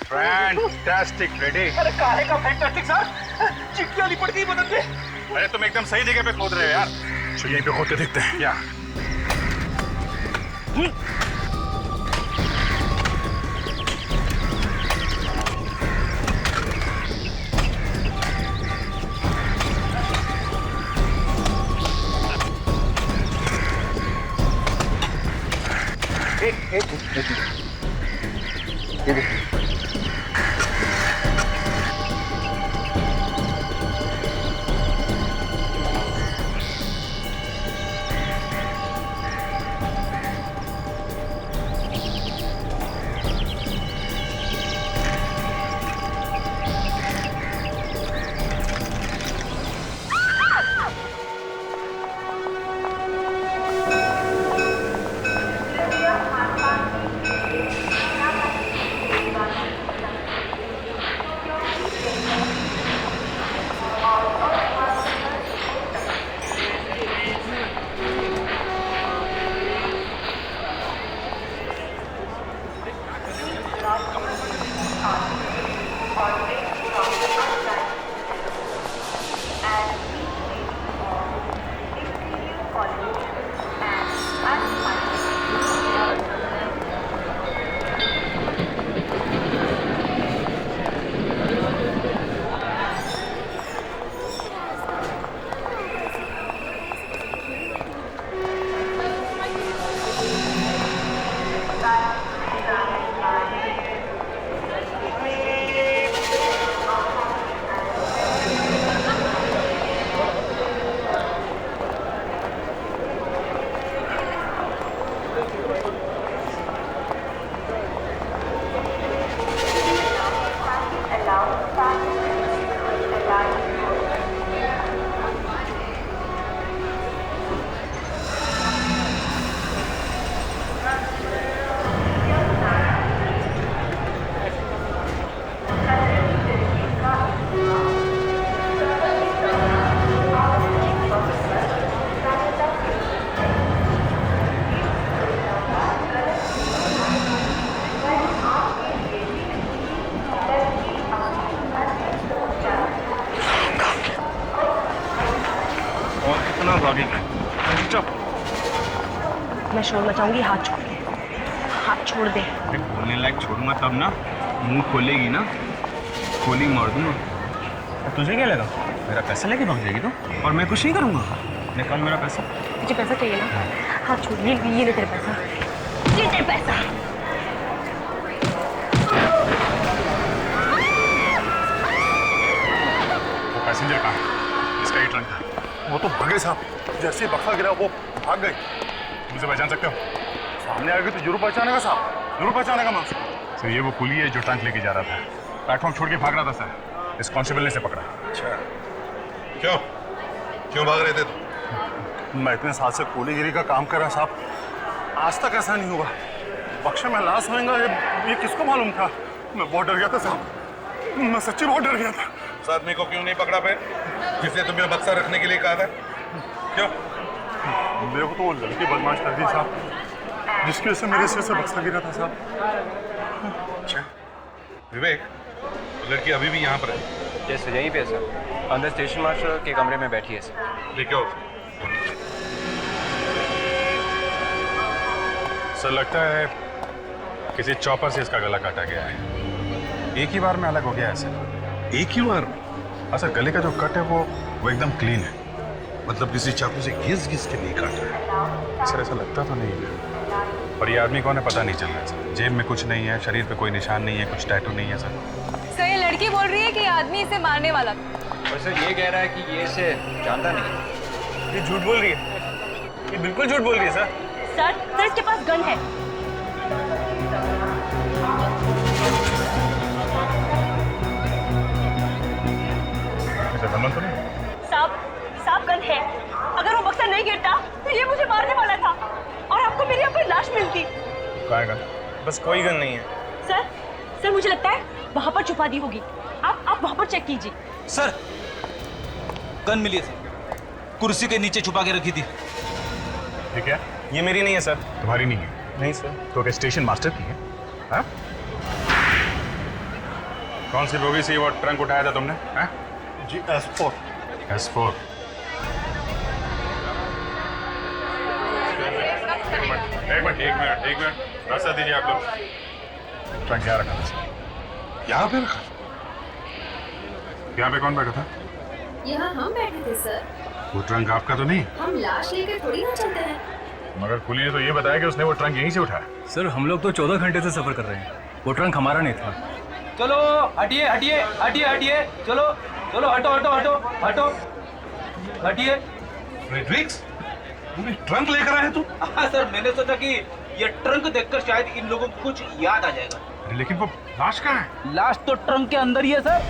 Fantastic ready. अरे काहे का फैंटास्टिक सर? चिट्ठी वाली पड़ गई बदल पे। अरे तुम एकदम सही जगह पे खोद रहे हो यार। चलो यहीं पे खोद के देखते हैं क्या। मैं शोर मचाऊंगी, हाथ छोड़ दे, हाथ छोड़ दे। अरे खोलने लायक छोड़ूंगा तब ना, मुंह खोलेगी ना, खोली मार दूंगा। तुझे क्या लगा मेरा पैसा लेके भाग जाएगी तो? और मैं कुछ नहीं करूंगा। निकाल मेरा पैसा। मुझे पैसा चाहिए ना, हाथ छोड़। ये ले तेरे पैसा, ये तेरे पैसा। वो पैसेंजर कहाँ है? इसका ही ट्रंक था। वो तो भागे साहब, जैसे ही बक्सा गिरा वो भाग गए। मुझे पहचान सकते हो? सामने आएगी तो जरूर पहचानेगा साहब, जरूर पहचानेगा मैं उसको। तो ये वो कुली है जो ट्रंक लेके जा रहा था। प्लेटफॉर्म छोड़ के भाग रहा था सर। इस कांस्टेबल ने से पकड़ा। अच्छा, क्यों क्यों भाग रहे थे तुम? मैं इतने साल से कूलीगिरी का काम कर रहा साहब, आज तक ऐसा नहीं हुआ। बक्शा में लाश होएगा ये किसको मालूम था? मैं बहुत डर गया था साहब, मैं सच्ची बहुत डर गया था। उस आदमी को क्यों नहीं पकड़ा पे जिसने तुम्हें बक्सा रखने के लिए कहा था? क्यों? मेरे को तो वो लड़की बदमाश कर दी साहब, जिसकी वजह से मेरे सिर से बक्सा गिरा था साहब। अच्छा विवेक, लड़की अभी भी यहाँ पर है? यस सर, यहीं पे है सर, अंदर स्टेशन मास्टर के कमरे में बैठी है सर। लेके आओ। सर लगता है किसी चॉपर से इसका गला काटा गया है। एक ही बार में अलग हो गया है सर। एक ही बार? हाँ सर, गले का जो कट है वो एकदम क्लीन है। मतलब किसी चाकू से घिस घिस के नहीं काटा है? सर ऐसा लगता तो नहीं है। और ये आदमी कौन है पता नहीं चल रहा है सर। जेब में कुछ नहीं है, शरीर पे कोई निशान नहीं है, कुछ टैटू नहीं है सर। ये लड़की बोल रही है कि आदमी इसे मारने वाला था। और सर ये कह रहा है कि ये इसे जानता नहीं। ये झूठ बोल रही है, ये बिल्कुल झूठ बोल रही है सर। सर इसके पास गन है। तो नहीं? साहब गन है। अगर वो बक्सा नहीं गिरता तो ये मुझे मारने वाला था और आपको मेरी अपनी लाश मिलती। कहाँ है गन? बस कोई गन नहीं है सर मुझे लगता है वहां पर छुपा दी होगी। आप वहां पर चेक कीजिए। सर गन मिली है सर, कुर्सी के नीचे छुपा के रखी थी। ये क्या? ये मेरी नहीं है सर। तुम्हारी नहीं है? नहीं सर। तो क्या स्टेशन मास्टर की है? हाँ? कौन सी बोगी से वो ट्रंक उठाया था तुमने? जी S4। S4। एक मिनट रास्ता दीजिए आप लोग। ट्रंक यहाँ रखा था? यहाँ पे रखा? यहाँ पे कौन बैठा था? यहाँ हम बैठे थे सर। वो ट्रंक आपका तो नहीं? हम लाश लेकर थोड़ी ना चलते हैं। मगर कुली ने तो ये बताया कि उसने वो ट्रंक यहीं से उठाया। सर हम लोग तो 14 घंटे से सफर कर रहे हैं, वो ट्रंक हमारा नहीं था। चलो हटिए हटिए हटिए हटिए, चलो चलो हटो हटो हटो हटो हटिए। फ्रेडरिक्स, तुम ट्रंक लेकर आए तू? हाँ सर, मैंने सोचा कि ये ट्रंक देखकर शायद इन लोगों को कुछ याद आ जाएगा। अरे लेकिन वो लाश कहाँ है? लाश तो ट्रंक के अंदर ही है सर।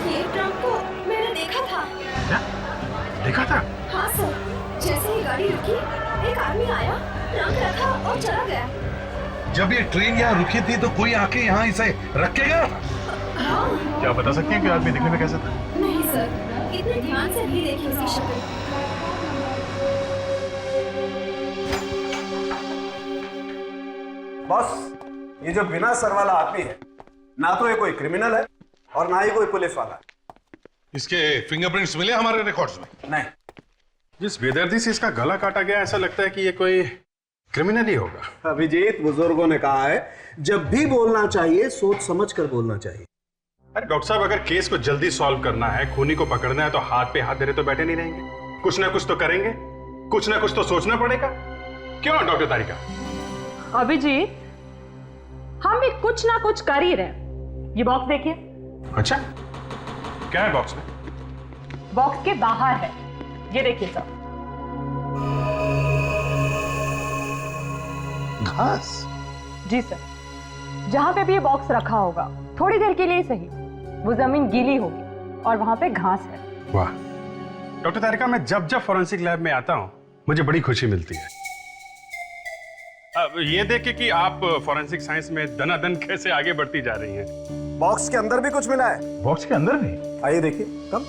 ये ट्रंक को मैंने देखा था। क्या? देखा था? हाँ सर, जैसे ही गाड़ी रुकी एक आदमी आया, ट्रंक रखा और चला गया। जब ये ट्रेन यहाँ रुकी थी तो कोई आके यहाँ इसे रखेगा? हाँ। क्या बता सकती हैं कि आदमी दिखने में कैसा था? नहीं सर, इतने ध्यान से नहीं देखी उसकी शक्ल। बॉस, ये जो बिना सर वाला आदमी है, ना तो ये कोई क्रिमिनल है और ना ही कोई पुलिस वाला। इसके फिंगरप्रिंट्स मिले हमारे रिकॉर्ड्स में? नहीं। जिस बेदर्दी से इसका गला काटा गया, ऐसा लगता है कि ये कोई क्रिमिनल ही होगा। अभिजीत, बुजुर्गों ने कहा है जब भी बोलना चाहिए सोच समझ कर बोलना चाहिए। अरे डॉक्टर साहब, अगर केस को जल्दी सॉल्व करना है, खूनी को पकड़ना है, तो हाथ पे हाथ धरे तो बैठे नहीं रहेंगे। कुछ ना कुछ तो करेंगे, कुछ ना कुछ तो सोचना पड़ेगा। क्यों डॉक्टर तारिका? अभिजीत, हम भी कुछ ना कुछ कर ही रहे। ये बॉक्स देखिए। अच्छा, क्या है बॉक्स में? बॉक्स के बाहर है, ये देखिए सर। घास? जी सर, जहां पे भी ये बॉक्स रखा होगा थोड़ी देर के लिए सही, वो जमीन गीली होगी और वहां पे घास है। वाह डॉक्टर तारिका, मैं जब जब फॉरेंसिक लैब में आता हूं मुझे बड़ी खुशी मिलती है। अब ये देख कि आप फॉरेंसिक साइंस में दनादन कैसे आगे बढ़ती जा रही हैं। बॉक्स के अंदर भी कुछ मिला है। बॉक्स के अंदर भी? आइए देखिए। कब?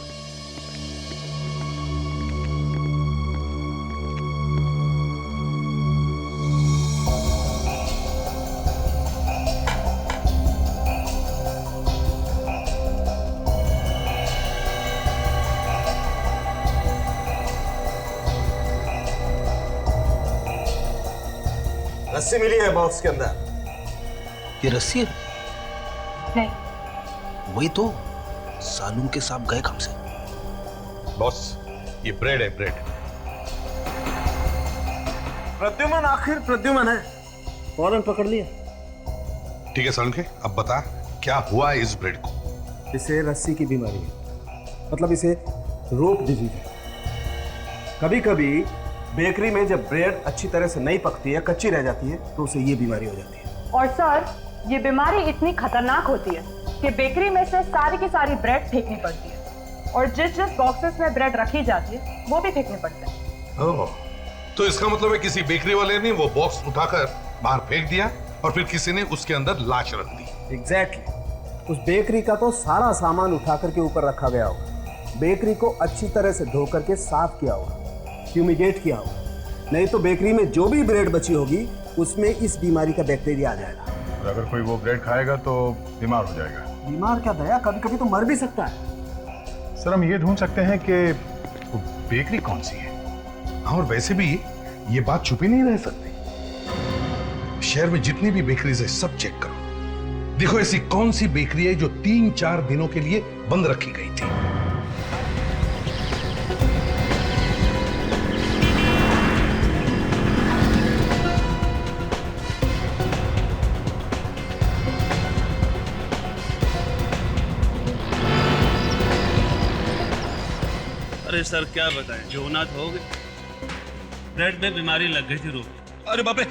रस्सी मिली है बॉक्स के अंदर। ये रस्सी है? नहीं। वही तो, सालून के सांप गए कब से? बॉस, ये ब्रेड है, ब्रेड। प्रद्युमन, आखिर प्रद्युमन है, फौरन पकड़ लिया। ठीक है सलून के, अब बता क्या हुआ है इस ब्रेड को? इसे रस्सी की बीमारी है, मतलब इसे रोप डिजीज है। कभी कभी बेकरी में जब ब्रेड अच्छी तरह से नहीं पकती है, कच्ची रह जाती है, तो उसे ये बीमारी हो जाती है। और सर, ये बीमारी इतनी खतरनाक होती है कि बेकरी में से सारी की सारी ब्रेड फेंकनी पड़ती है और जिस बॉक्सेस में ब्रेड रखी जाती है वो भी फेंकने पड़ते हैं। ओह, तो इसका मतलब है किसी बेकरी वाले ने वो बॉक्स उठाकर बाहर फेंक दिया और फिर किसी ने उसके अंदर लाश रख दी। एग्जैक्टली। उस बेकरी का तो सारा सामान उठा करके ऊपर रखा गया होगा, बेकरी को अच्छी तरह से धो करके साफ किया होगा, फ्यूमिगेट किया होगा, नहीं तो बेकरी में जो भी ब्रेड बची होगी उसमें इस बीमारी का बैक्टीरिया आ जाएगा। और अगर कोई वो ब्रेड खाएगा तो बीमार हो जाएगा। बीमार क्या दया, कभी कभी तो मर भी सकता है। सर, हम ये ढूंढ सकते हैं कि वो बेकरी कौन सी है। और वैसे भी ये बात छुपी नहीं रह सकती। शहर में जितनी भी बेकरीज है सब चेक करो, देखो ऐसी कौन सी बेकरी है जो 3-4 दिनों के लिए बंद रखी गई थी। अरे सर क्या बताएं, जो होना था हो गया। ब्रेड में बीमारी लग गई थी रोग। अरे बाप रे,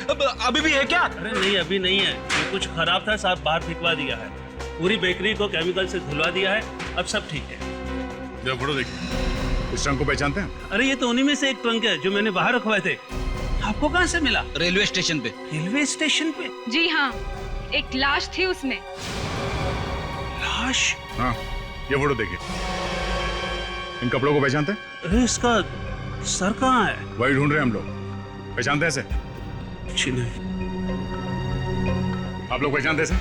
अभी भी है क्या? अरे नहीं, अभी नहीं है, ये कुछ खराब था, साहब बाहर फेंकवा दिया है। पूरी बेकरी को केमिकल से धुलवा दिया है, अब सब ठीक है। जरा फोटो देखिए, इस ट्रंक को पहचानते हैं? अरे ये तो उन्हीं में से एक ट्रंक है जो मैंने बाहर रखवाए थे। आपको कहाँ से मिला? रेलवे स्टेशन पे। रेलवे स्टेशन पे? जी हाँ, एक लाश थी उसमें। लाश? हाँ, ये फोटो देखिए। इन कपड़ों को पहचानते हैं? अरे इसका सर कहाँ है? वही ढूंढ रहे हैं हम लोग। पहचानते हैं इसे? जी नहीं। आप लोग पहचानते हैं इसे?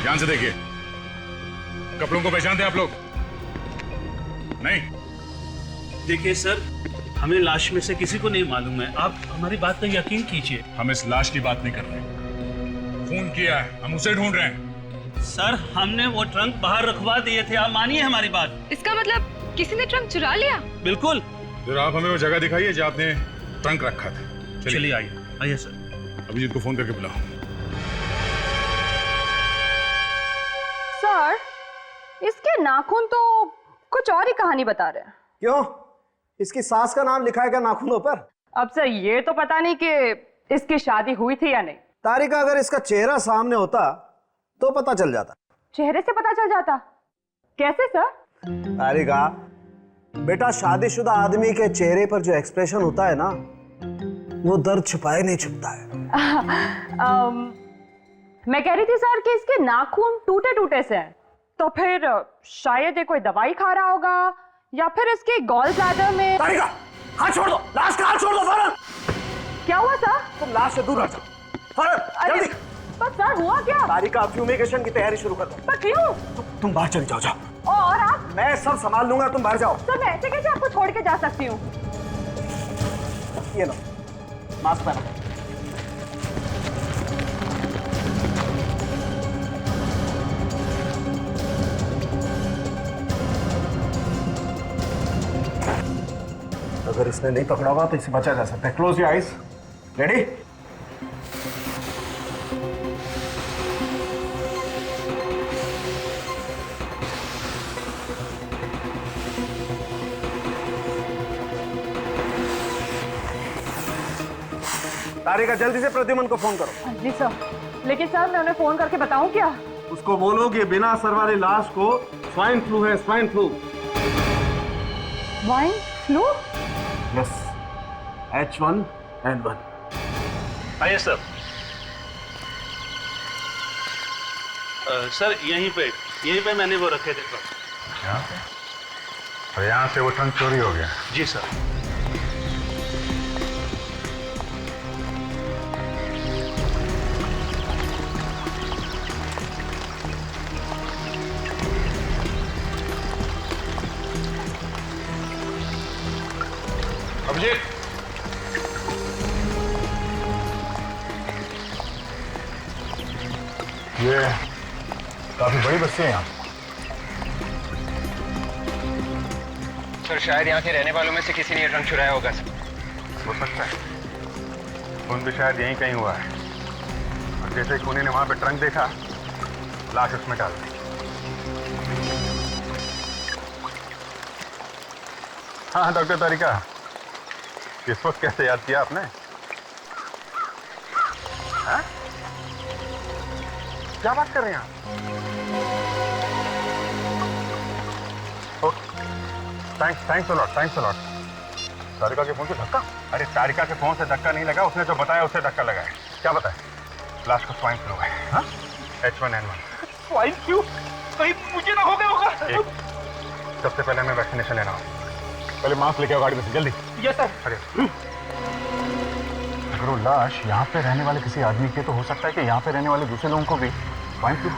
ध्यान से देखिए, कपड़ों को पहचानते हैं आप लोग? नहीं? देखिए सर, हमें लाश में से किसी को नहीं मालूम है, आप हमारी बात पर यकीन कीजिए। हम इस लाश की बात नहीं कर रहे, खून किया है, हम उसे ढूंढ रहे हैं। सर, हमने वो ट्रंक बाहर रखवा दिए थे, आप मानिए हमारी बात। इसका मतलब किसी ने ट्रंक चुरा लिया? बिल्कुल। जरा आप हमें वो जगह दिखाइए जहाँ आपने ट्रंक रखा था। चलिए आइए सर। अभिजीत को फोन करके बुलाओ। सर, इसके नाखून तो कुछ और ही कहानी बता रहे हैं। क्यों? इसकी सास का नाम लिखा है क्या नाखूनों पर? अब सर ये तो पता नहीं कि इसकी शादी हुई थी या नहीं। तारिका, अगर इसका चेहरा सामने होता तो पता चल जाता। चेहरे से पता चल जाता? कैसे सर? तारिका बेटा, शादीशुदा आदमी के चेहरे पर जो एक्सप्रेशन होता है ना, वो दर्द छुपाए नहीं छुपता है। मैं कह रही थी सर कि इसके नाखून टूटे टूटे से हैं, तो फिर शायद ये कोई दवाई खा रहा होगा या फिर इसके गॉल ब्लैडर में। तारिका, हाथ छोड़ दो, लाश का हाथ छोड़ दो फौरन। क्या हुआ सर? तुम लाश से दूर हट जाओ फौरन, जल्दी। पर सर हुआ क्या? तारिका, फ्यूमिगेशन की तैयारी शुरू कर दो। पर क्यों? तुम बाहर चली जाओ, जाओ। और आप? मैं सब संभाल लूंगा, तुम बाहर जाओ। सर मैं ऐसे कैसे आपको छोड़ के जा सकती हूँ? ये लो, मास्क पहनो। अगर इसने नहीं पकड़ा हुआ तो इसे बचा जा सकता है। Close your eyes. रेडी? तारिका, जल्दी से प्रद्युमन को फोन करो। जी सर, लेकिन सर मैं उन्हें फोन करके बताऊं क्या? उसको बोलो कि बिना सर वाली लाश को स्वाइन फ्लू है, swine flu. Swine flu? Yes, H1N1। आइए सर। सर यहीं पे मैंने वो रखे थे ट्रंक। यहाँ पे? और यहाँ से वो ट्रंक चोरी हो गया? जी सर। अभिजीत, ये काफी बड़ी बस्ती है यहाँ। सर शायद यहाँ के रहने वालों में से किसी ने ये ट्रंक चुराया होगा सर। हो सकता है, खून भी शायद यहीं कहीं हुआ है। और जैसे ही खूनी ने वहां पे ट्रंक देखा, लाश उसमें डाल दी। हाँ डॉक्टर तारिका, इस वक्त कैसे याद किया आपने? हाँ? क्या बात कर रहे हैं आप? Thanks a lot. तारिका के फोन से धक्का? अरे तारिका के फोन से धक्का नहीं लगा, उसने जो बताया उससे धक्का लगा है। क्या बताया? लाश को स्वाइन फ्लू है। हाँ? H1N1। Swine flu? कहीं मुझे ना हो गया होगा? सबसे पहले हमें वैक्सीनेशन लेना होगा। पहले मास्क लेके आओ गाड़ी में से, जल्दी। Yes sir. अरे अगर वो लाश यहाँ पे रहने वाले किसी आदमी की, तो हो सकता है कि यहाँ पे रहने वाले दूसरे लोगों को भी स्वाइन फ्लू।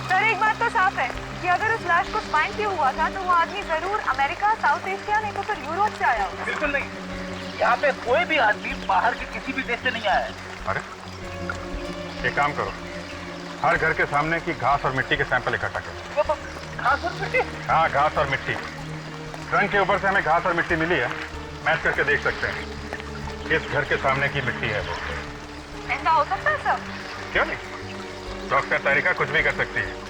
सर एक बात तो साफ है कि अगर उस लाश को स्वाइन फ्लू हुआ था तो वो आदमी जरूर अमेरिका, साउथ एशिया नहीं तो फिर यूरोप से आया होगा। बिल्कुल नहीं, यहाँ पे कोई भी आदमी बाहर के किसी भी देश से नहीं आया है। अरे एक काम करो, हर घर के सामने की घास और मिट्टी के सैंपल इकट्ठा करो। घास और मिट्टी? हाँ, घास और मिट्टी। ट्रंक के ऊपर से हमें घास और मिट्टी मिली है, मैच करके देख सकते हैं किस घर के सामने की मिट्टी है वो। ऐसा हो सकता है सर? क्यों नहीं, डॉक्टर तारिका कुछ भी कर सकती है।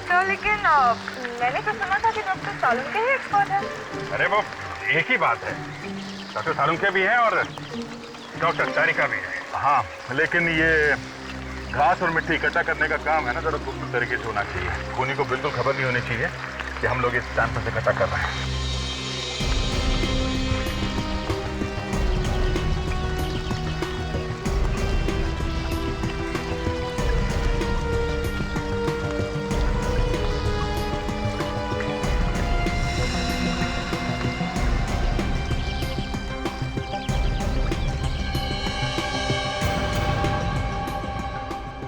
सर लेकिन मैंने तो सुना था कि डॉक्टर सालुंके ही एक्सपर्ट है। अरे वो एक ही बात है, डॉक्टर सालुंके भी हैं और डॉक्टर तारिका भी है। हाँ, लेकिन ये घास और मिट्टी इकट्ठा करने का काम है ना, जरा गुप्त तरीके से होना चाहिए। खूनी को बिल्कुल खबर नहीं होनी चाहिए कि हम लोग इस सैंपल से इकट्ठा कर रहे हैं।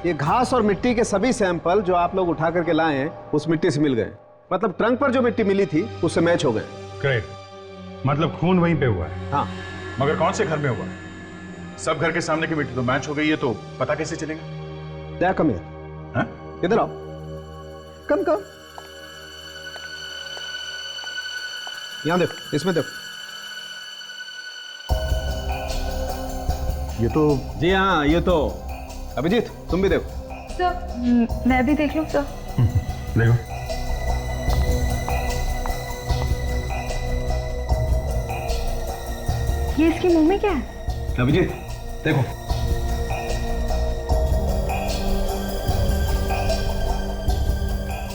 ये घास और मिट्टी के सभी सैंपल जो आप लोग उठा करके लाए हैं उस मिट्टी से मिल गए। मतलब ट्रंक पर जो मिट्टी मिली थी उससे मैच हो गए। ग्रेट। मतलब खून वहीं पे हुआ है। हाँ। मगर कौन से घर में हुआ? सब घर के सामने की मिट्टी तो मैच हो गई है, तो पता कैसे चलेगा? दया कम यार, इधर आओ। कम कम, यहां देखो, इसमें देखो। ये तो जी हाँ, ये तो अभिजीत तुम भी देखो। सर मैं भी देख लूं सर? देखो। ये इसके मुंह में क्या है? अभिजीत देखो।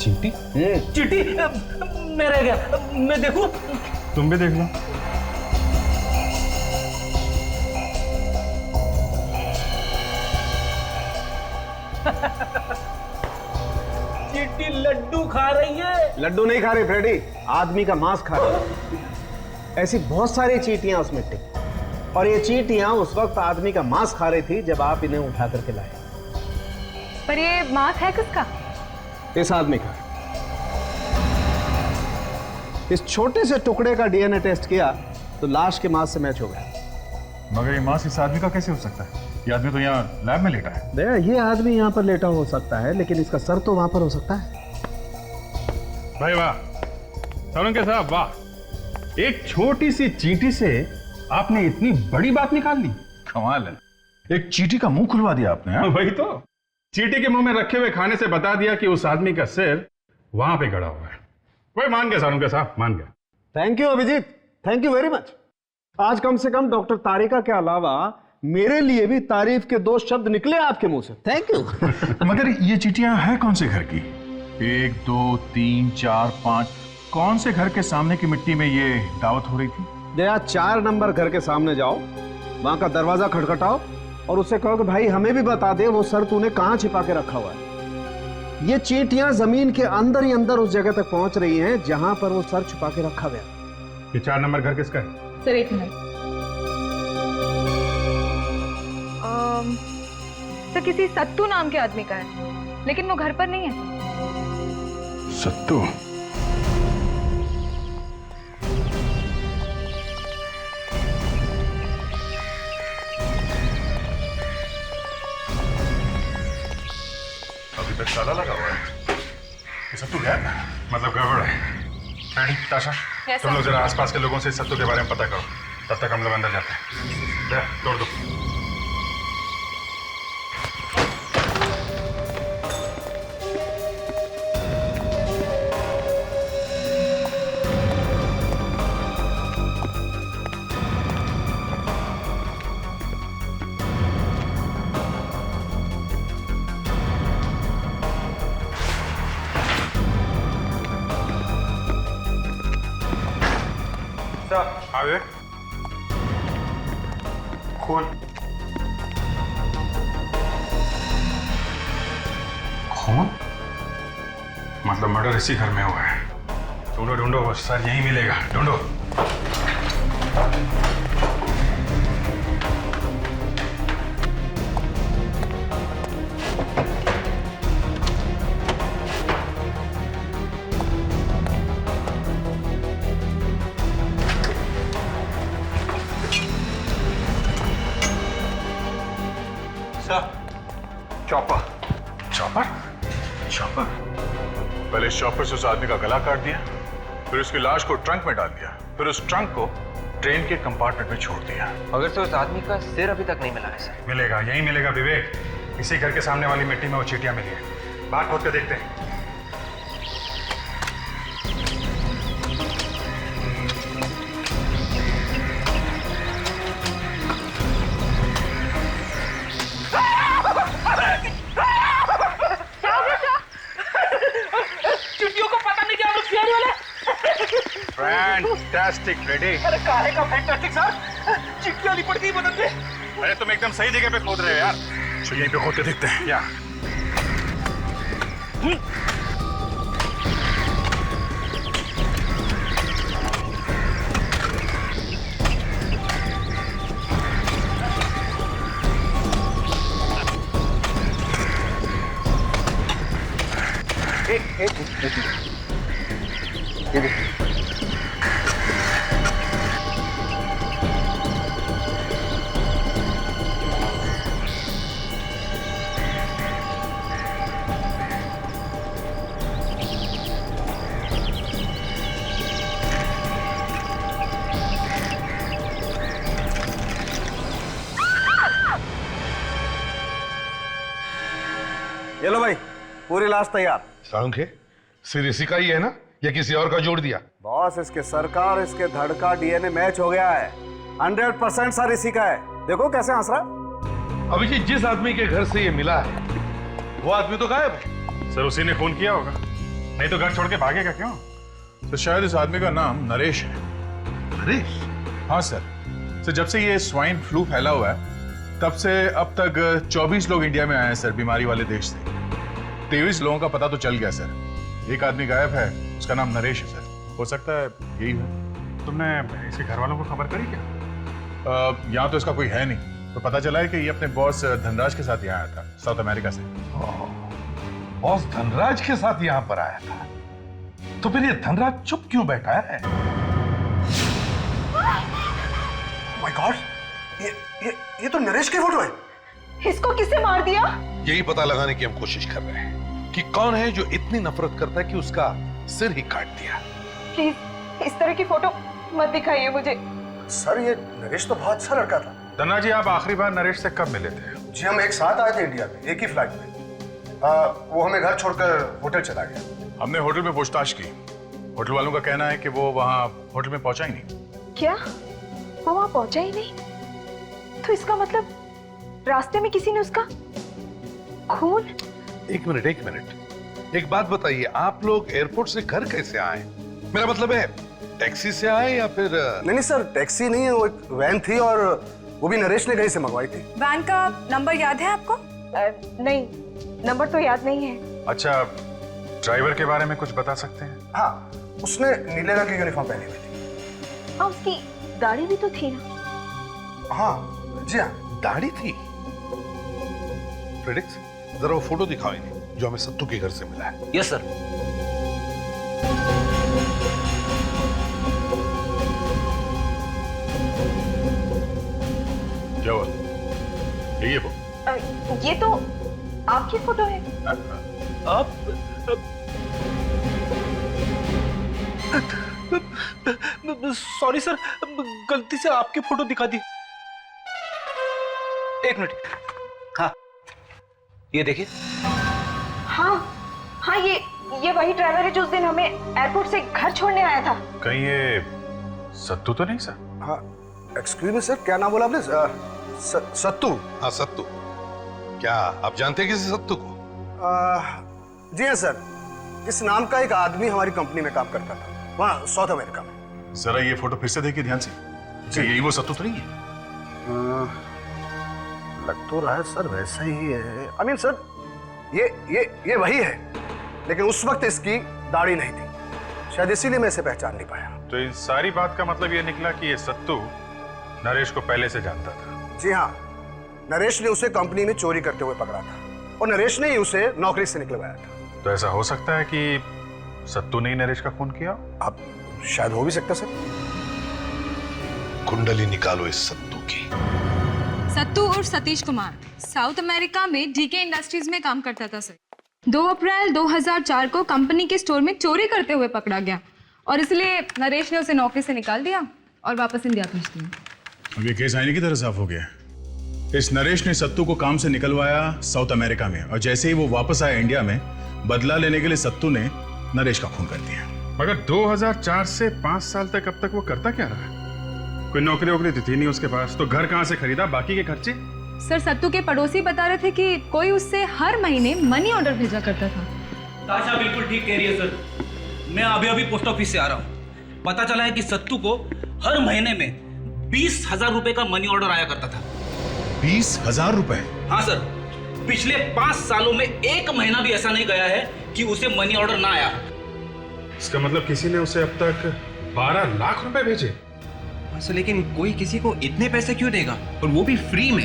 चींटी? चींटी मैं रह गया, मैं देखूं? तुम भी देख लो। चींटी लड्डू खा रही है। लड्डू नहीं खा रही फ्रेडी, आदमी का मांस खा रही। ऐसी बहुत सारी चींटियां उस मिट्टी, और ये चींटियां उस वक्त आदमी का मांस खा रही थी जब आप इन्हें उठा करके लाए। पर ये मांस है किसका? इस आदमी का। इस छोटे से टुकड़े का डीएनए टेस्ट किया तो लाश के मांस से मैच हो गया। मगर ये मांस इस आदमी का कैसे हो सकता है? ये आदमी तो यहाँ लैब में लेटा है। दया, ये आदमी यहाँ पर लेटा हो सकता है, लेकिन इसका सर तो वहां पर हो सकता है। भाई वाह, सालुंके साहब वाह, एक छोटी सी चींटी से आपने इतनी बड़ी बात निकाल ली। कमाल है, एक चींटी का मुंह खुलवा दिया आपने। हाँ वही तो, चींटी के मुंह में रखे हुए खाने से बता दिया कि उस आदमी का सिर वहां पे गड़ा हुआ है। वही मान गया सालुंके साहब, मान गया। Thank you Abhijeet, thank you very much. आज कम से कम डॉक्टर तारिका के अलावा मेरे लिए भी तारीफ के 2 शब्द निकले आपके मुंह से। Thank you. मगर ये चींटियां हैं कौन से घर की? 1 2 3 4 5, कौन से घर के सामने की मिट्टी में ये दावत हो रही थी? दया, 4 नंबर घर के सामने जाओ, वहां का दरवाजा खटखटाओ और उससे कहो कि भाई हमें भी बता दे वो सर तूने कहां छिपा के रखा हुआ है। ये चींटियां जमीन के अंदर ही अंदर उस जगह तक पहुंच रही हैं जहां पर वो सर छुपा के रखा गया। ये 4 नंबर घर किसका है? सर एक मिनट। सर किसी सत्तू नाम के आदमी का है, लेकिन वो घर पर नहीं है। सत्तू? अभी तक ताला लगा हुआ है। ये सत्तू क्या है? मतलब गड़बड़ है। फ्रेडी, ताशा, तुम लोग जरा आसपास के लोगों से सत्तू के बारे में पता करो, तब तक हम लोग अंदर जाते हैं। तोड़ दो। आगे खून। खून मतलब मर्डर इसी घर में हुआ है। ढूंढो ढूंढो, वो सर यहीं मिलेगा, ढूंढो। चॉपर। चॉपर? चॉपर? पहले इस चॉपर से उस आदमी का गला काट दिया, फिर उसकी लाश को ट्रंक में डाल दिया, फिर उस ट्रंक को ट्रेन के कंपार्टमेंट में छोड़ दिया। मगर तो उस आदमी का सिर अभी तक नहीं मिला है सर। मिलेगा, यही मिलेगा विवेक। इसी घर के सामने वाली मिट्टी में वो चींटियां मिली है। बाहर खोद के देखते हैं। Fantastic ready. अरे काहे का फैंटास्टिक सर? चिट्टियां लिपट गई बदन पे। अरे तुम एकदम सही जगह पे खोद रहे हो यार। चलो यहीं पे खोद के देखते हैं। या ये देखिए। ये लो भाई, पूरी लाश तैयार। सालुंखे, सिर इसी का ही है ना, या किसी और का जोड़ दिया? बॉस, इसके सरकार, इसके धड़ का डीएनए मैच हो गया है। 100% सर इसी का है। देखो कैसे हंस रहा। अभिजीत, जिस आदमी के घर से ये मिला है वो आदमी तो गायब है। सर उसी ने खून किया होगा, नहीं तो घर छोड़ के भागेगा क्यों? तो शायद इस आदमी का नाम नरेश है। नरेश? हाँ सर। तो जब से ये स्वाइन फ्लू फैला हुआ है तब से अब तक 24 लोग इंडिया में आए हैं सर, बीमारी वाले देश से। 23 लोगों का पता तो चल गया सर। एक आदमी गायब है, उसका नाम नरेश है सर। हो सकता है यही है। तुमने इसके घर वालों को खबर करी क्या? यहाँ तो इसका कोई है नहीं, तो पता चला है कि ये अपने बॉस धनराज के साथ यहाँ आया था, साउथ अमेरिका से। बॉस धनराज के साथ यहाँ पर आया था, तो फिर ये धनराज चुप क्यों बैठा है? माय गॉड, ये तो नरेश की फोटो है। इसको किसने मार दिया? यही पता लगाने की हम कोशिश कर रहे हैं कि कौन है जो इतनी नफरत करता है कि उसका सिर ही काट दिया। प्लीज इस तरह की फोटो मत दिखाइए मुझे। सर ये नरेश तो बहुत अच्छा लड़का था। धनराज जी, आप आखिरी बार नरेश से कब मिले थे? जी हम एक साथ आए थे इंडिया में, एक ही फ्लाइट में। वो हमें घर छोड़कर होटल चला गया। हमने होटल में पूछताछ की। होटल वालों का कहना है कि वो वहाँ होटल में पहुंचा ही नहीं। क्या वो वहां पहुंचा ही नहीं? तो इसका मतलब रास्ते में किसी ने उसका खून। एक मिनट, एक बात बताइए, आप लोग एयरपोर्ट से घर कैसे आए? मेरा मतलब है टैक्सी से आए या फिर? नहीं सर, टैक्सी नहीं है, वो एक वैन थी और वो भी नरेश ने कहीं से मंगवाई थी। वैन का नंबर याद है आपको? नहीं, नंबर तो याद नहीं है। अच्छा, ड्राइवर के बारे में कुछ बता सकते हैं? हाँ, उसने नीले रंग की यूनिफॉर्म पहनी हुई थी। हाँ, उसकी दाढ़ी भी तो थी ना? हाँ जी हाँ, दाढ़ी थी। फ्रेडिक्स, जरा वो फोटो दिखाओ इन्हें जो हमें सत्तू के घर से मिला है। Yes sir. क्या हुआ? ये वो? ये तो आपकी फोटो है। आप सॉरी सर, गलती से आपकी फोटो दिखा दी। एक मिनट। हाँ, ये देखिए। हाँ, ये वही ड्राइवर है जो उस दिन हमें एयरपोर्ट से घर छोड़ने आया था। कहीं ये सत्तू तो नहीं सर? हाँ, एक्सक्यूज मी सर, क्या नाम बोला आपने? सत्तू? हाँ, सत्तू। क्या आप जानते हैं किसी सत्तू को? जी हाँ सर, इस नाम का एक आदमी हमारी कंपनी में काम करता था, वहाँ साउथ अमेरिका में। जरा ये फोटो फिर से देखिए ध्यान से। जी, यही वो सत्तू तो नहीं है? लग तो रहा है सर वैसा ही है। आई मीन सर, ये वही है, लेकिन उस वक्त इसकी दाढ़ी नहीं थी, शायद इसीलिए मैं इसे पहचान नहीं पाया। तो इस सारी बात का मतलब ये निकला कि ये सत्तू नरेश को पहले से जानता था। जी हाँ, नरेश ने उसे कंपनी में चोरी करते हुए पकड़ा था और नरेश ने ही उसे नौकरी से निकलवाया था। तो ऐसा हो सकता है कि सत्तू ने ही नरेश का खून किया? अब शायद हो भी सकता सर। कुंडली निकालो इस सत्तू की। सत्तू और सतीश कुमार साउथ अमेरिका में डीके इंडस्ट्रीज में काम करता था सर। 2 अप्रैल 2004 को कंपनी के स्टोर में चोरी करते हुए पकड़ा गया और इसलिए नरेश ने उसे नौकरी से निकाल दिया और वापस इंडिया भेज दिया। अब ये केस आईने की तरह साफ हो गया। इस नरेश ने सत्तू को काम से निकलवाया साउथ अमेरिका में, और जैसे ही वो वापस आया इंडिया में, बदला लेने के लिए सत्तू ने नरेश का खून कर दिया। मगर 2004 से 5 साल तक अब तक वो करता क्या रहा? कोई नौकरी वोकरी थी नहीं उसके पास, तो घर कहाँ से खरीदा बाकी के खर्चे? सर, सत्तू के पड़ोसी बता रहे थे कि कोई उससे हर महीने मनी ऑर्डर भेजा करता था। ताशा बिल्कुल ठीक कह रही है सर। मैं अभी पोस्ट ऑफिस से आ रहा हूँ। पता चला है कि सत्तू को हर महीने में 20,000 रुपए का मनी ऑर्डर आया करता था। 20,000 रुपए? हाँ सर, पिछले 5 सालों में एक महीना भी ऐसा नहीं गया है कि उसे मनी ऑर्डर ना आया। इसका मतलब किसी ने उसे अब तक 12 लाख रुपए भेजे? सर, लेकिन कोई किसी को इतने पैसे क्यों देगा, और वो भी फ्री में?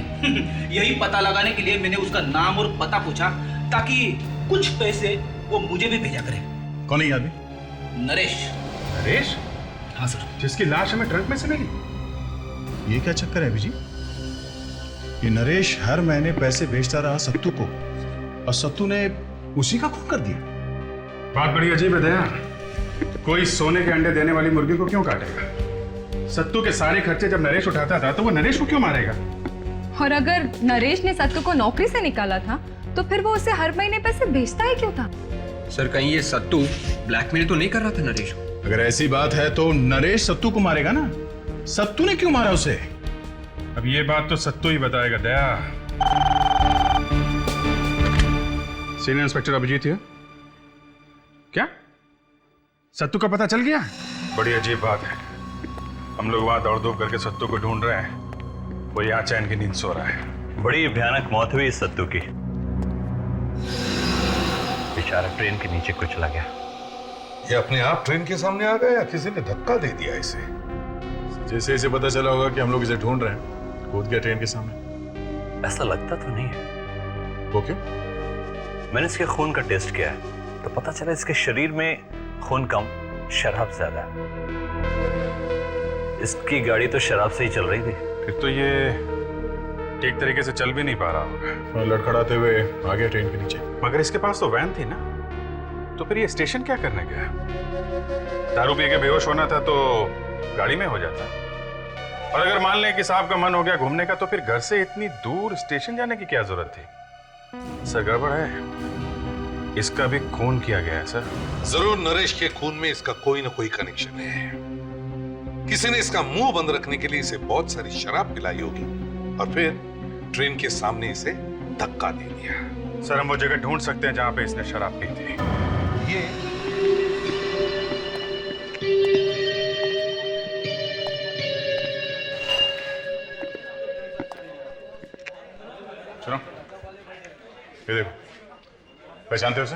यही पता लगाने के लिए मैंने उसका नाम और पता पूछा, ताकि कुछ पैसे वो मुझे भी भेजा करे। कौन है ये आदमी? नरेश। नरेश? हाँ सर। जिसकी लाश हमें ट्रक में से मिली? ये क्या चक्कर है अभी? ये नरेश हर महीने पैसे भेजता रहा सत्तू को और सत्तू ने उसी का खून कर दिया। बात बड़ी अजीब है दया। कोई सोने के अंडे देने वाली मुर्गी को क्यों काटेगा? सत्तू के सारे खर्चे जब नरेश उठाता था तो वो नरेश को क्यों मारेगा? और अगर नरेश ने सत्तू को नौकरी से निकाला था तो फिर वो उसे हर महीने पैसे भेजता ही क्यों था? सर कहीं ये सत्तू ब्लैकमेल तो नहीं कर रहा था नरेश को? अगर ऐसी बात है तो नरेश सत्तू को मारेगा ना। सत्तू ने क्यों मारा उसे? अब ये बात तो सत्तू ही बताएगा दया। सीनियर इंस्पेक्टर अभिजीत है क्या? सत्तू का पता चल गया? बड़ी अजीब बात है। हम लोग वहां दौड़ धूप करके सत्तू को ढूंढ रहे हैं, वो यहाँ चैन की नींद सो रहा है। बड़ी भयानक मौत हुई इस सत्तू की। बेचारा ट्रेन के नीचे कुचला गया। ये अपने आप ट्रेन के सामने आ गया या किसी ने धक्का दे दिया इसे? जैसे इसे पता चला होगा कि हम लोग इसे ढूंढ रहे हैं, कूद गया ट्रेन के सामने। ऐसा लगता तो नहीं है। वो क्यों? मैंने इसके खून का टेस्ट किया है तो पता चला इसके शरीर में खून कम, शराब ज्यादा है। इसकी गाड़ी तो शराब से ही चल रही थी। फिर तो ये ठीक तरीके से चल भी नहीं पा रहा होगा। लड़खड़ाते हुए आ गया ट्रेन के नीचे। मगर इसके पास तो वैन थी ना, तो फिर ये स्टेशन क्या करने गया? दारू पी के बेहोश होना था तो गाड़ी में हो जाता। और अगर मान लें कि साहब का मन हो गया घूमने का तो फिर घर से इतनी दूर स्टेशन जाने की क्या जरूरत थी? सर गड़बड़ है, इसका भी खून किया गया है सर। जरूर नरेश के खून में इसका कोई ना कोई कनेक्शन है। किसी ने इसका मुंह बंद रखने के लिए इसे बहुत सारी शराब पिलाई होगी और फिर ट्रेन के सामने इसे धक्का दे दिया। सर हम वो जगह ढूंढ सकते हैं जहां पे इसने शराब पी थी। ये सुनो, ये देखो, पहचानते हो उसे?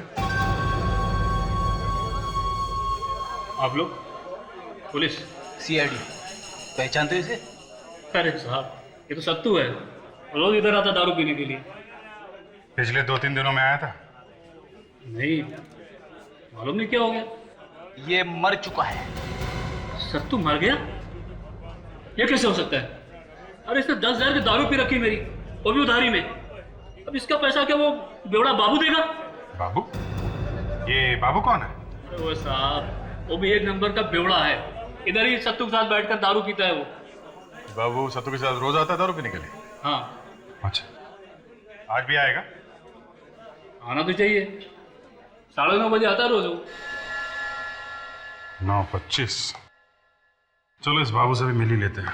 आप लोग पुलिस? सीआईडी। पहचानते हो इसे? अरे साहब ये तो सत्तू है, रोज इधर आता दारू पीने के लिए। पिछले 2-3 दिनों में आया था। नहीं मालूम नहीं क्या हो गया। ये मर चुका है। सत्तू मर गया? ये कैसे हो सकता है? अरे इसने 10,000 की दारू पी रखी मेरी, वो भी उधारी में। अब इसका पैसा क्या वो बेवड़ा बाबू देगा? बाबू? ये बाबू कौन है? अरे वो साहब वो भी एक नंबर का बेवड़ा है। इधर ही सत्तू के साथ बैठकर दारू पीता है वो। बाबू सत्तू के साथ रोज आता है दारू पीने के लिए? हाँ। अच्छा, आज भी आएगा? आना तो चाहिए, 9:30 बजे आता है रोज वो। 9:25। चलो इस बाबू से भी मिल ही लेते हैं।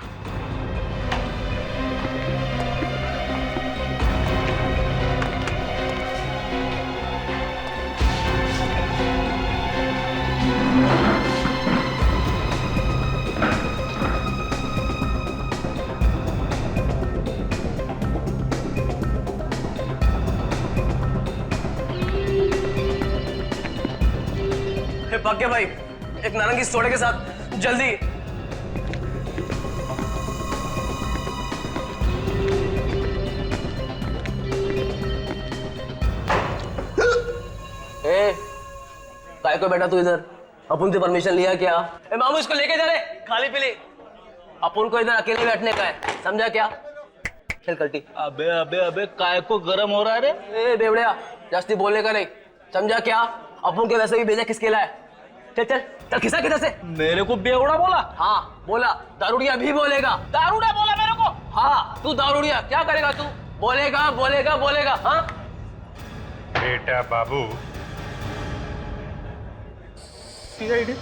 भाग्य भाई, एक नारंगी सोडे के साथ जल्दी। काय को बैठा तू इधर? अपन से परमिशन लिया क्या? मामू इसको लेके जा रहे, खाली पीली। अपन को इधर अकेले बैठने का है, समझा क्या? खेल कल्टी। अबे अबे अबे काय को गरम हो रहा है रे? ए बेवड़िया, जास्ती बोलने का नहीं, समझा क्या? अपन के वैसे भी भेजा किसके लिए? चल चल चल, खिसा किधर से? मेरे को बेवड़ा बोला? हाँ बोला। दारूडिया भी बोलेगा। दारूड़ा बोला मेरे को? हाँ तू दारूडिया, क्या करेगा तू? बोलेगा बोलेगा बोलेगा। हाँ बेटा बाबू सीआईडी।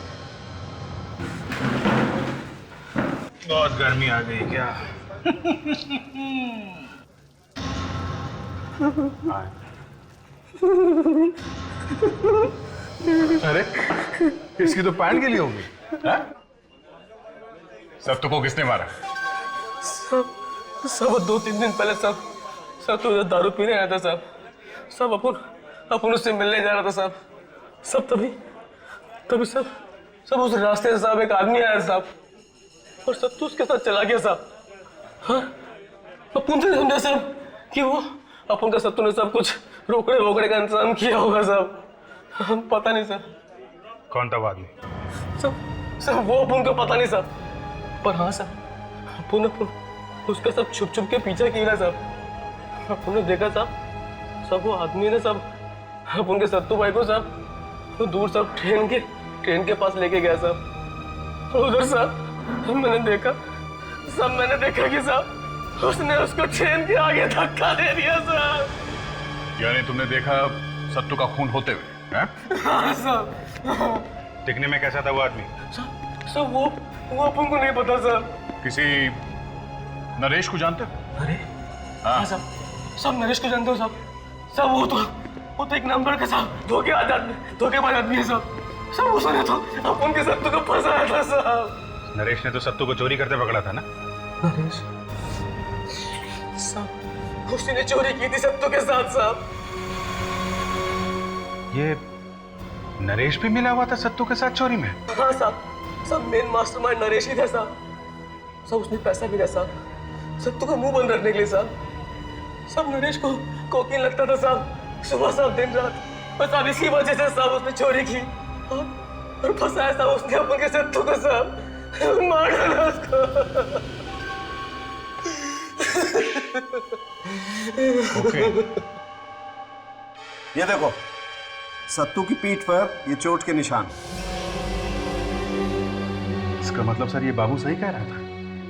बहुत गर्मी आ गई क्या? अरे इसकी तो पैंट के लिए होगी। सब तो को किसने मारा? सब 2-3 दिन पहले सब तो उधर दारू पीने आया था साहब। सब अपन उससे मिलने जा रहा था साहब। सब तभी सब उस रास्ते से साहब एक आदमी आया साहब और सब तो उसके साथ चला गया साहब। हाँ अपन से समझा साहब कि वो अपन का सत्तू ने सब कुछ रोकड़े वोकड़े का इंतजाम किया होगा साहब। पता नहीं सर। कौन था वो आदमी? सर वो अपन को पता नहीं सर, पर हाँ सर अपन उसका सब छुप छुप के पीछे किया सर। अपन ने देखा सब वो आदमी ने सब अपन के सत्तू भाई को सब तो दूर सब ट्रेन के पास लेके गया सब। उधर सब मैंने देखा कि सब उसने उसको ट्रेन के आगे धक्का दे दिया सर। यानी तुमने देखा सत्तू का खून होते हुए? हाँ सर। दिखने में कैसा था वो आदमी? सर वो अपन को नहीं पता सर। किसी नरेश को जानते हो? अरे हाँ सर, सब नरेश को जानते हो सब। सब वो तो एक नंबर का सब धोखेबाज आदमी है सब। सब उसने तो अपन के सत्तू को फंसाया था सब। नरेश ने तो सत्तू को चोरी करते पकड़ा था ना? नरेश सब उसने चोरी की थी सत्तू के साथ साहब। ये नरेश भी मिला हुआ था सत्तू के साथ चोरी में? हाँ साहब, सब मेन मास्टरमाइंड नरेश ही था साहब। सब उसने पैसा भी दिया साहब सत्तू का मुंह बंद रखने के लिए साहब। सब नरेश को कोकीन लगता था साहब, सुबह साहब दिन रात। बस अब इसी वजह से साहब उसने चोरी की और फंसाया साहब उसने अपन के सत्तू को साहब। मार डाला उसको। ये देखो सत्तू की पीठ पर ये चोट के निशान। इसका मतलब सर ये बाबू सही कह रहा था,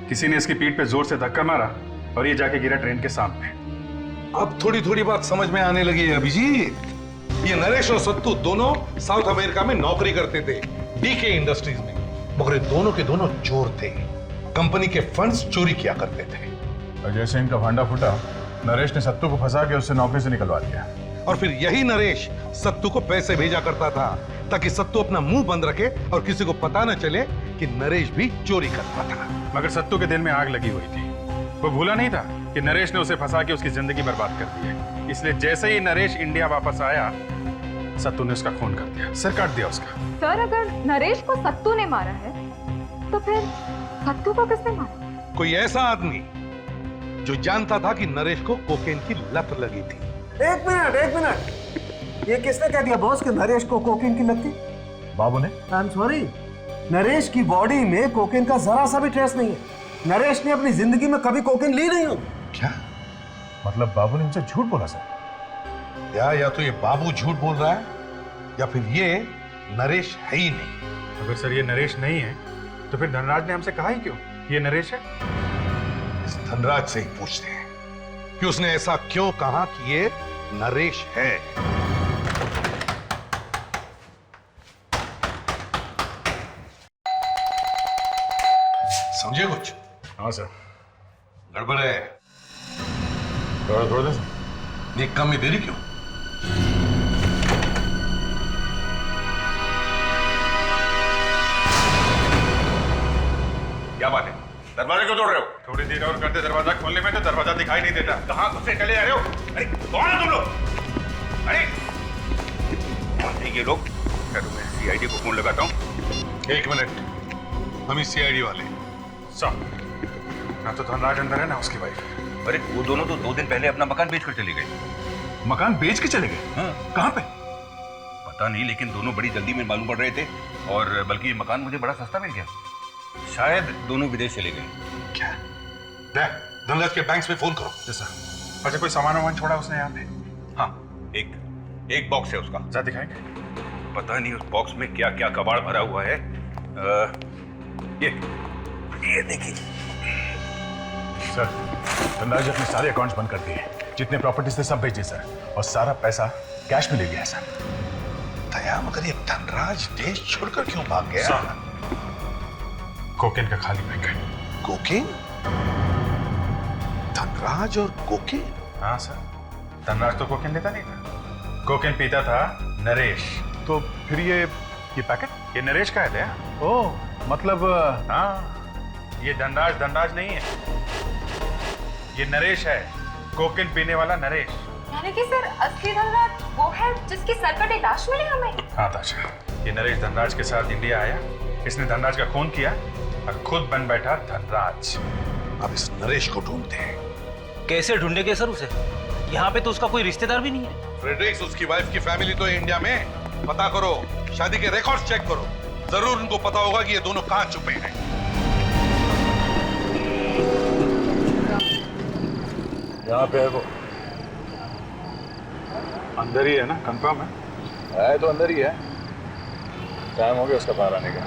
किसी ने इसकी पीठ पे जोर से धक्का मारा और ये जाके गिरा ट्रेन के सामने। अब थोड़ी थोड़ी बात समझ में आने लगी है अभिजीत। ये नरेश और सत्तू दोनों साउथ अमेरिका में नौकरी करते थे, डीके इंडस्ट्रीज में। मगर दोनों के दोनों चोर थे, कंपनी के फंड्स चोरी किया करते थे। और जैसे इनका भांडा फूटा, नरेश ने सत्तू को फंसा के उससे नौकरी से निकलवा दिया। और फिर यही नरेश सत्तू को पैसे भेजा करता था ताकि सत्तू अपना मुंह बंद रखे और किसी को पता न चले कि नरेश भी चोरी करता था। मगर सत्तू के दिल में आग लगी हुई थी, वो भूला नहीं था कि नरेश ने उसे फंसा के उसकी जिंदगी बर्बाद कर दी है। इसलिए जैसे ही नरेश इंडिया वापस आया, सत्तू ने उसका खून कर दिया, सिर काट दिया उसका। सर अगर नरेश को सत्तू ने मारा है तो फिर सत्तू को किसने मारा? कोई ऐसा आदमी जो जानता था कि नरेश को कोकेन की लत लगी थी। एक मिनट, ये किसने कह दिया बॉस कि नरेश को कोकेन की लत थी? बाबू ने। आई एम सॉरी, नरेश की बॉडी में कोकेन का जरा सा भी ट्रेस नहीं है। नरेश ने अपनी जिंदगी में कभी कोकेन ली नहीं हो। क्या मतलब बाबू ने उनसे झूठ बोला सर? या तो ये बाबू झूठ बोल रहा है या फिर ये नरेश है ही नहीं। अगर सर ये नरेश नहीं है तो फिर धनराज ने हमसे कहा ही क्यों ये नरेश है? इस धनराज से ही पूछते हैं कि उसने ऐसा क्यों कहा कि ये नरेश है। समझे कुछ? हाँ सर। गड़बड़ है। थोड़ा सर। ये काम में देरी क्यों? क्या बात है? दरवाजा क्यों तोड़ रहे हो? थोड़ी देर और करते दरवाजा खोलने में तो दरवाजा दिखाई नहीं देता। कहाँ घुसे चले जा रहे हो? अरे कौन है तुम लोग? अरे कौन है ये लोग? चलो मैं सीआईडी को फोन लगाता हूँ। एक मिनट, हम ही सीआईडी वाले। सर ना तो धनराज अंदर है ना उसकी वाइफ। अरे वो दोनों तो 2 दिन पहले अपना मकान बेचकर चले गए। मकान बेच के चले गए? हाँ। कहाँ पे? पता नहीं, लेकिन दोनों बड़ी जल्दी में मालूम पड़ रहे थे और बल्कि ये मकान मुझे बड़ा सस्ता मिल गया। शायद दोनों विदेश चले गए। क्या? धनराज के बैंक में फोन करो। जैसा अच्छा कोई सामान वामान छोड़ा उसने यहाँ पे? हाँ, एक बॉक्स है उसका। जा दिखाएंगे। पता नहीं उस बॉक्स में क्या क्या कबाड़ भरा हुआ है। ये देखिए सर, धनराज अपने सारे अकाउंट्स बंद कर दिए, जितने प्रॉपर्टीज थे सब बेचे सर, और सारा पैसा कैश में ले लिया सर। दया, मगर ये धनराज देश छोड़कर क्यों भाग गया? कोकेन का खाली पैकेट। कोकेन? धनराज और कोकेन? हाँ सर, धनराज तो कोकेन लेता नहीं था, कोकेन पीता था नरेश। तो फिर ये पैकेट ये नरेश का है दया? ओह मतलब हाँ, ये धनराज नहीं है, ये नरेश है, कोकेन पीने वाला नरेश। यानी कि सर असली धनराज वो है जिसकी सरकटे लाश मिली हमें? हाँ ताशा, ये नरेश धनराज के साथ इंडिया आया, इसने धनराज का खून किया और खुद बन बैठा धनराज। अब इस नरेश को ढूंढते हैं। कैसे ढूंढेंगे सर उसे? यहाँ पे तो उसका कोई रिश्तेदार भी नहीं है। फ्रेडरिक्स, उसकी वाइफ की फैमिली तो इंडिया में, पता करो। शादी के रिकॉर्ड्स चेक करो, जरूर उनको पता होगा कि ये दोनों कहां छुपे हैं। यहाँ पे है वो, अंदर ही है ना? कंफर्म है तो अंदर ही है। टाइम हो गया उसका बाहर आने का।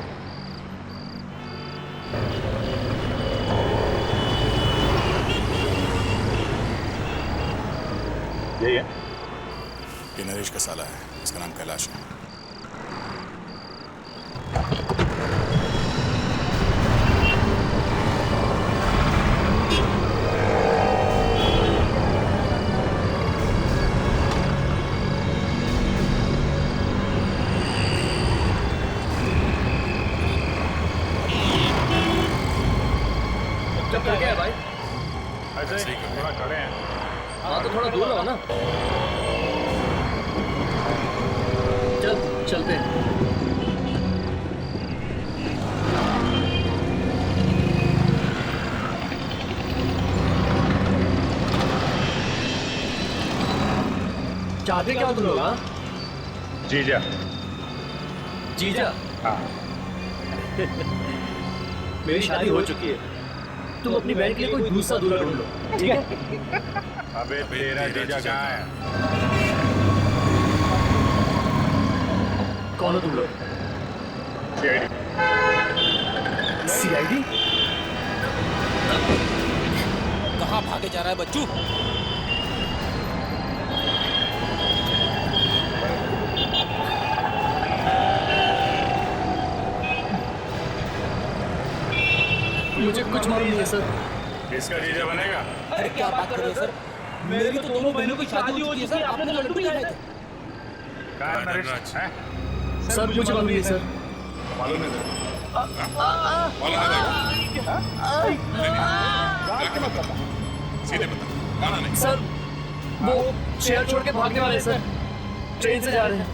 यही है? ये नरेश का साला है, इसका नाम कैलाश है। क्या है भाई? ऐसे ही थोड़ा खड़े हैं। हाँ तो थोड़ा दूर रहो ना। चलते हैं। चाहते क्या तुम लोग? जीजा। जीजा? हाँ। मेरी शादी हो चुकी है, तुम अपनी बहन के लिए कोई दूसरा दूल्हा ढूंढ लो, ठीक है? अबे तेरा जीजा कहाँ है? कौन हो तुम लोग? सीआईडी? कहाँ भागे जा रहा है बच्चू? मुझे कुछ मालूम नहीं है सर। किसका जीजा बनेगा? अरे क्या बात कर रहे हो सर? मेरी तो दोनों बहनों की शादी हो चुकी है सर, आपने तो लड्डू नहीं खाए थे। कहाँ है नरेश? हैं? सर मुझे मालूम नहीं है सर। मालूम नहीं तेरे? सीधे बता, आना नहीं। सर वो शहर छोड़ के भागने वाले हैं सर, ट्रेन से जा रहे हैं।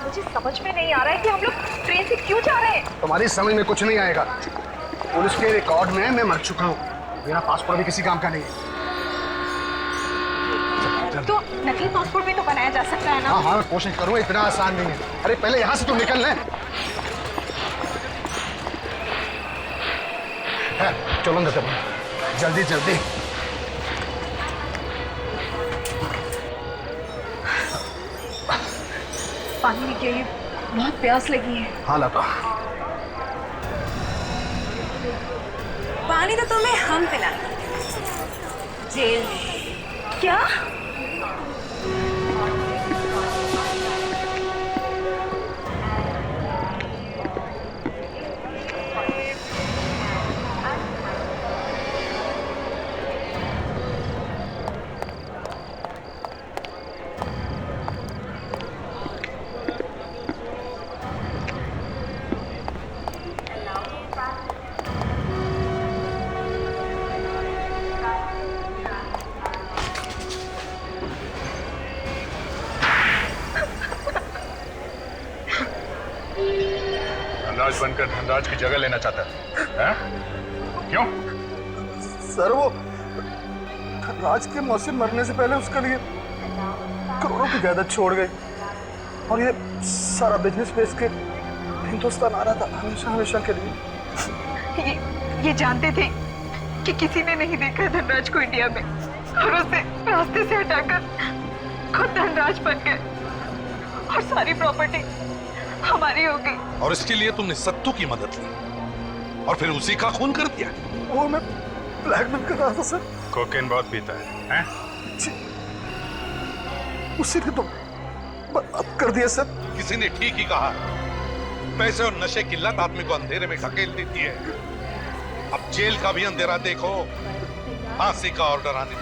मुझे समझ में नहीं आ रहा है कि हम लोग ट्रेन से क्यों जा रहे हैं। तुम्हारी समझ में कुछ नहीं आएगा। पुलिस के रिकॉर्ड में मैं मर चुका हूँ, मेरा पासपोर्ट भी किसी काम का नहीं है। तो नकली पासपोर्ट भी तो बनाया जा सकता है ना? हाँ हाँ, कोशिश करूँ, इतना आसान नहीं है। अरे पहले यहाँ से तो निकल ले। चलो अंदर चलो, जल्दी जल्दी। पानी लेके आइए, बहुत प्यास लगी है। हाँ लाता। पानी तो तुम्हें हम पिलाएंगे जेल में। क्या? धनराज बनकर धनराज की जगह लेना चाहता है? क्यों? सर वो राज के मौसी मरने से पहले उसके लिए करोड़ों की जायदाद छोड़ गई और ये सारा बिजनेस बेच के हिंदुस्तान आ रहा था हमेशा हमेशा के लिए। ये जानते थे कि किसी ने नहीं देखा धनराज को इंडिया में और उसे रास्ते से हटाकर खुद धनराज बन गए और सारी प्रॉपर्टी हमारी हो गई। और इसके लिए तुमने सत्तू की मदद ली और फिर उसी का खून कर दिया। वो मैं ब्लैकमेल कर रहा था सर। कोकेन बहुत पीता है? उसी ने तो बर्बाद कर दिया सर। किसी ने ठीक ही कहा, पैसे और नशे की लत आदमी को अंधेरे में ढकेल देती है। अब जेल का भी अंधेरा देखो, फांसी का ऑर्डर आने